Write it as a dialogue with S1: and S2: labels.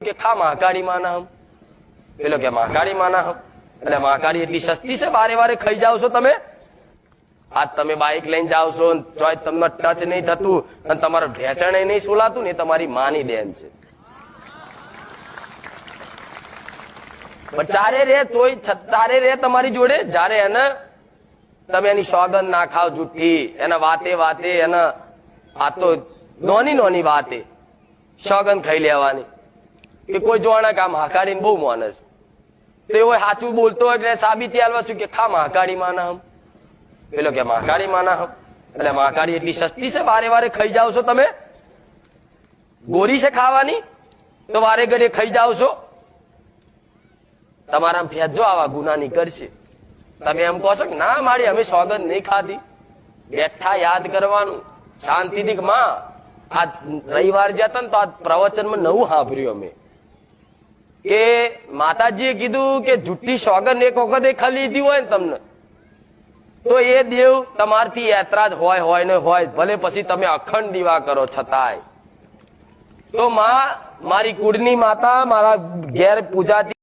S1: કે ખા મહાકાળી માના હમ, પેલો કે મહાકાળી માના હમ, એટલે મહાકાળી એટલી સસ્તી છે, વારે વારે ખાઈ જાવ છો તમે. આજ તમે બાઇક લઈને જાવ છો, ચોય તમને ટચ નહીં થતું અને તમારું ઢેચણ નહીં સોલાતું ને, તમારી માની દેન છે. ચારે રે તોય ચારે રે તમારી જોડે, જયારે એને તમે એની સોગંદ ના ખાવ જુઠ્ઠી, એના વાતે વાતે એના આ તો નોની નોની વાતે સોગંદ ખાઈ લેવાની કે કોઈ જોવાના કામ મહાકાળી બહુ માનસ, તો એવો સાચું બોલતો હોય કે સાબિતી આલવા શું કે ખા મહાકાળી માના હમ, પેલો કે મહાકાળી માના હમ, એટલે મહાકાળી એટલી સસ્તી છે, વારે વારે ખાઈ જાવ છો તમે. ગોરી છે ખાવાની તો વારે ઘડીએ ખાઈ જાવ છો. તમારા ફેજો આવા ગુના નીકળશે. તમે એમ કહો છો કે ના મારી અમે સોગંદ નહીં ખાધી, બેઠા યાદ કરવાનું શાંતિથી. માં આજ રવિવાર જતા ને તો આ પ્રવચનમાં નવું સાંભળ્યું અમે કે માતાજીએ કીધું કે જુઠ્ઠી સોગંદ એક વખત ખાલી લીધી હોય ને તમને, તો એ દેવ તમારથી યાત્રા જ હોય ને હોય, ભલે પછી તમે અખંડ દીવા કરો છતાંય. તો માં મારી કુળની માતા મારા ઘેર પૂજાતી